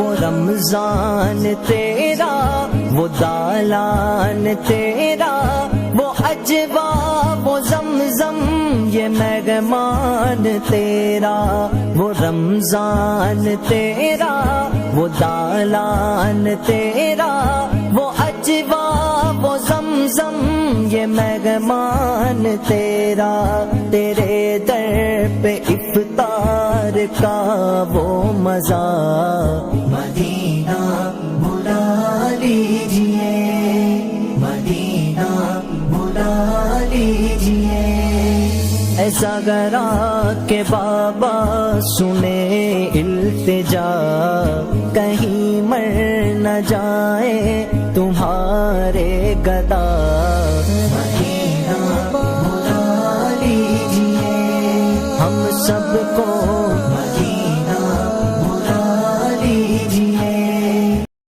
وہ رمضان تیرا، وہ دالان تیرا، وہ اجوا وہ زمزم یہ مہمان تیرا، وہ رمضان تیرا، وہ دالان تیرا، وہ اجوا وہ زمزم یہ مہمان تیرا، تیرے در پہ افطار کا وہ مزہ، مدینہ بلا لیجئے، مدینہ بلا لیجئے، ایسا گرا کہ بابا سنے التجا،